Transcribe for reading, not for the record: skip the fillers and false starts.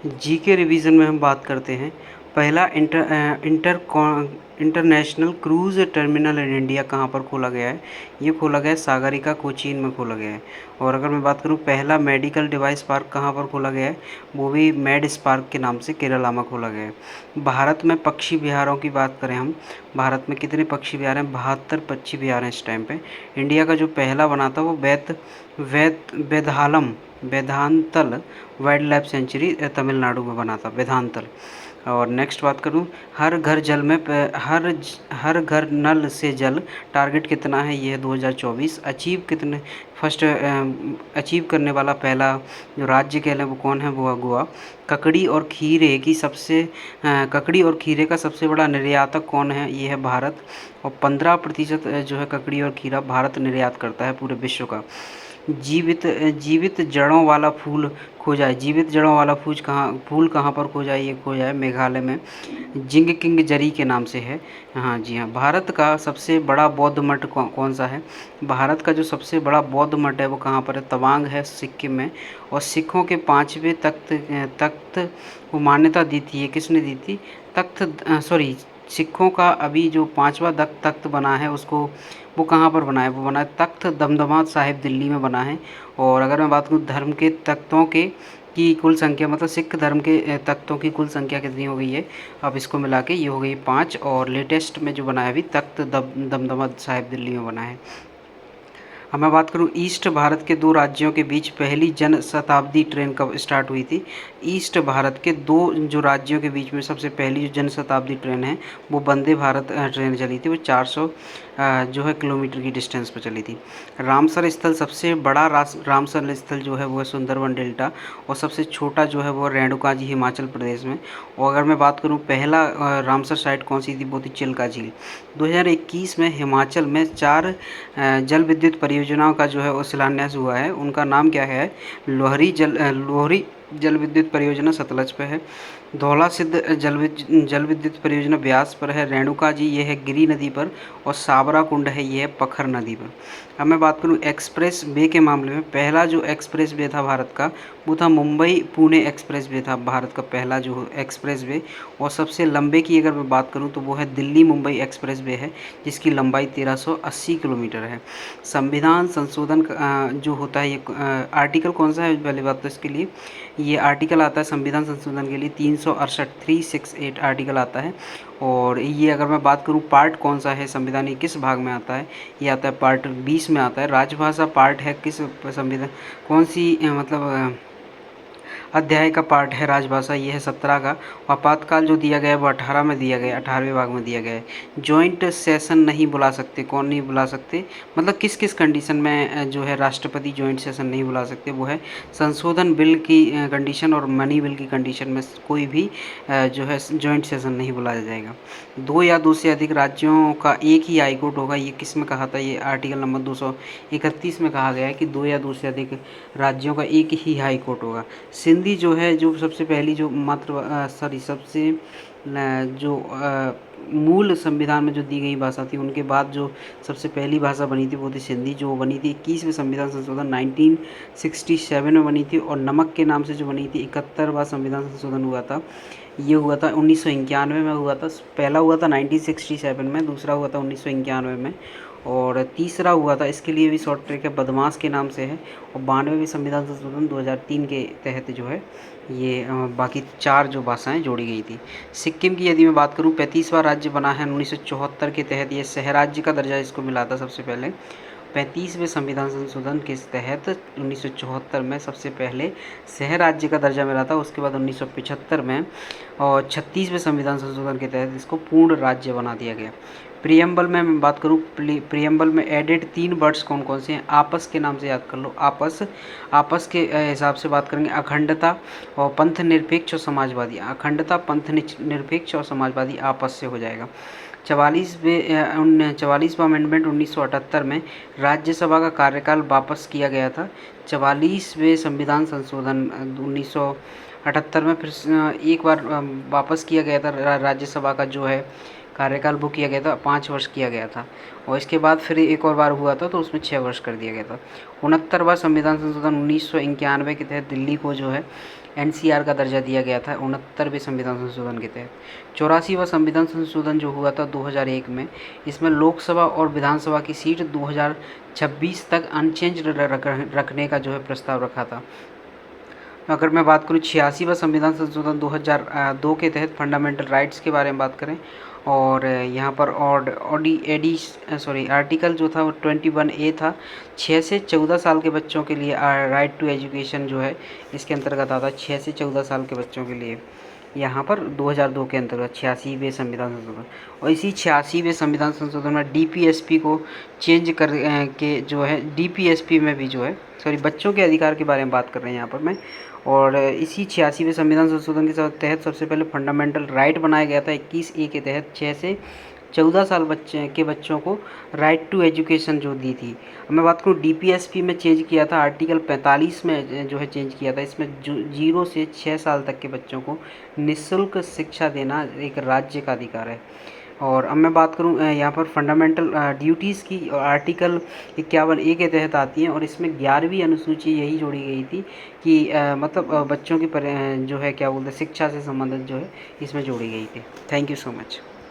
GK revision में हम बात करते हैं। पहला international cruise terminal in India कहाँ पर खोला गया है? ये खोला गया है सागरिका कोचीन में खोला गया है। और अगर मैं बात करूँ पहला मेडिकल डिवाइस पार्क कहाँ पर खोला गया है, वो भी मेड स्पार्क के नाम से केरला में खोला गया है। भारत में पक्षी विहारों की बात करें हम, भारत में कितने पक्षी विहार हैं? 72 पक्षी विहार हैं इस टाइम पे। इंडिया का जो पहला बना था वो वेदांतल वाइल्ड लाइफ सेंचुरी तमिलनाडु में बना था, वेदांतल। और नेक्स्ट बात करूँ, हर घर नल से जल टारगेट कितना है? ये है 2024। अचीव करने वाला पहला जो राज्य कह लें वो कौन है? वो है गोवा। ककड़ी और खीरे का सबसे बड़ा निर्यातक कौन है? ये है भारत। और 15% जो है ककड़ी और खीरा भारत निर्यात करता है पूरे विश्व का। जीवित जीवित जड़ों वाला फूल खोजा है। जीवित जड़ों वाला फूल कहाँ पर खोजा है? ये खोजा है मेघालय में, जिंग किंग जरी के नाम से है। हाँ जी हाँ। भारत का सबसे बड़ा बौद्ध मठ कौन सा है? भारत का जो सबसे बड़ा बौद्ध मठ है वो कहाँ पर है? तवांग है, सिक्किम में। और सिखों के 5वें तख्त को मान्यता दी थी, ये किसने दी थी? सिखों का अभी जो 5वां तख्त बना है उसको, वो कहाँ पर बना है? वो बना है तख्त दमदमा साहिब, दिल्ली में बना है। और अगर मैं बात करूँ धर्म के तख्तों के की कुल संख्या, मतलब सिख धर्म के तख्तों की कुल संख्या कितनी हो गई है? अब इसको मिला के ये हो गई 5। और लेटेस्ट में जो बना है अभी तख्त दमदमा साहिब, दिल्ली में बना है। अब मैं बात करूँ ईस्ट भारत के दो राज्यों के बीच पहली जन शताब्दी ट्रेन कब स्टार्ट हुई थी? ईस्ट भारत के दो जो राज्यों के बीच में सबसे पहली जो जन शताब्दी ट्रेन है वो वंदे भारत ट्रेन चली थी। वो 400 जो है किलोमीटर की डिस्टेंस पर चली थी। रामसर स्थल सबसे बड़ा रामसर स्थल जो है वो है सुंदरवन डेल्टा। और सबसे छोटा जो है वो रेणुका जी, हिमाचल प्रदेश में। और अगर मैं बात करूँ पहला रामसर साइट कौन सी थी? वो थी चिल्का झील। 2021 में हिमाचल में 4 जल विद्युत परियोजनाओं का जो है वो शिलान्यास हुआ है। उनका नाम क्या है? लोहरी जल विद्युत परियोजना सतलज पे है। धौला सिद्ध जल विद्युत परियोजना ब्यास पर है। रेणुका जी ये है गिरी नदी पर। और साबरा कुंड है ये है पखर नदी पर। अब मैं बात करूँ एक्सप्रेस वे के मामले में, पहला जो एक्सप्रेस वे था भारत का वो था मुंबई पुणे एक्सप्रेस वे था भारत का पहला जो एक्सप्रेस वे। और सबसे लंबे की अगर मैं बात करूँ तो वो है दिल्ली मुंबई एक्सप्रेस वे है, जिसकी लंबाई 1380 किलोमीटर है। संविधान संशोधन जो होता है ये आर्टिकल कौन सा है? पहली बात तो इसके लिए ये आर्टिकल आता है संविधान संशोधन के लिए 368 368 आर्टिकल आता है। और ये अगर मैं बात करूँ पार्ट कौन सा है संविधान, ये किस भाग में आता है? ये आता है पार्ट 20 में आता है। राजभाषा पार्ट है किस संविधान, कौन सी अध्याय का पार्ट है राजभाषा? ये है 17 का। आपातकाल जो दिया गया है वो 18 में दिया गया है, 18वें भाग में दिया गया है। जॉइंट सेशन नहीं बुला सकते, कौन नहीं बुला सकते? मतलब किस किस कंडीशन में जो है राष्ट्रपति जॉइंट सेशन नहीं बुला सकते? वो है संशोधन बिल की कंडीशन और मनी बिल की कंडीशन में कोई भी जो है जॉइंट सेशन नहीं बुलाया जाएगा। 2 या 2 से अधिक राज्यों का एक ही हाईकोर्ट होगा, ये किस में कहा था? ये आर्टिकल नंबर 231 में कहा गया है कि 2 या 2 से अधिक राज्यों का एक ही हाई कोर्ट होगा। सिंधी जो है जो सबसे पहली जो सबसे जो मूल संविधान में जो दी गई भाषा थी, उनके बाद जो सबसे पहली भाषा बनी थी वो थी सिंधी, जो बनी थी 21वें संविधान संशोधन 1967 में बनी थी। और नमक के नाम से जो बनी थी 71वां संविधान संशोधन हुआ था, ये हुआ था 1991 में हुआ था। पहला हुआ था 1967 में, दूसरा हुआ था 1991 में। और तीसरा हुआ था, इसके लिए भी शॉर्ट ट्रिक है, बदमाश के नाम से है। और 92वें संविधान संशोधन 2003 के तहत जो है ये बाकी 4 जो भाषाएं जोड़ी गई थी। सिक्किम की यदि मैं बात करूं 35वां राज्य बना है 1974 के तहत, ये सह राज्य का दर्जा इसको मिला था सबसे पहले। 35वें संविधान संशोधन के तहत 1974 में सबसे पहले सह राज्य का दर्जा मिला था। उसके बाद 1975 में और 36वें संविधान संशोधन के तहत इसको पूर्ण राज्य बना दिया गया। प्रियम्बल में मैं बात करूँ, प्रियम्बल में एडेड 3 वर्ड्स कौन कौन से हैं? आपस के नाम से याद कर लो, आपस के हिसाब से बात करेंगे अखंडता और पंथ निरपेक्ष और समाजवादी। अखंडता, पंथ निरपेक्ष और समाजवादी आपस से हो जाएगा। 44वां अमेंडमेंट 1978 में राज्यसभा का कार्यकाल वापस किया गया था। 44वें संविधान संशोधन 1978 में फिर एक बार वापस किया गया था। राज्यसभा का जो है कार्यकाल वो किया गया था, 5 वर्ष किया गया था। और इसके बाद फिर एक और बार हुआ था तो उसमें 6 वर्ष कर दिया गया था। 69वां संविधान संशोधन 1991 के तहत दिल्ली को जो है एनसीआर का दर्जा दिया गया था 69वें संविधान संशोधन के तहत। 84वां संविधान संशोधन जो हुआ था 2001 में, इसमें लोकसभा और विधानसभा की सीट 2026 तक अनचेंज रखने का जो है प्रस्ताव रखा था। अगर मैं बात करूँ 86वां संविधान संशोधन 2002 के तहत फंडामेंटल राइट्स के बारे में बात करें, और यहाँ पर आर्टिकल जो था वो 21A था। 6 से 14 साल के बच्चों के लिए राइट टू एजुकेशन जो है इसके अंतर्गत आता है। 6 से 14 साल के बच्चों के लिए यहाँ पर 2002 के अंतर्गत 86वें संविधान संशोधन। और इसी 86वें संविधान संशोधन में डीपीएसपी को चेंज कर के जो है डीपीएसपी में भी जो है बच्चों के अधिकार के बारे में बात कर रहे हैं यहाँ पर मैं। और इसी 86वें संविधान संशोधन के तहत सबसे पहले फंडामेंटल राइट बनाया गया था 21A के तहत। 6 से 14 साल के बच्चों को राइट टू एजुकेशन जो दी थी। अब मैं बात करूँ डीपीएसपी में चेंज किया था, आर्टिकल 45 में जो है चेंज किया था। इसमें 0 से 6 साल तक के बच्चों को निःशुल्क शिक्षा देना एक राज्य का अधिकार है। और अब मैं बात करूं यहाँ पर फंडामेंटल ड्यूटीज़ की, आर्टिकल 51A के तहत आती हैं, और इसमें 11वीं अनुसूची यही जोड़ी गई थी कि बच्चों की जो है क्या बोलते हैं शिक्षा से संबंधित जो है इसमें जोड़ी गई थी। Thank you so much.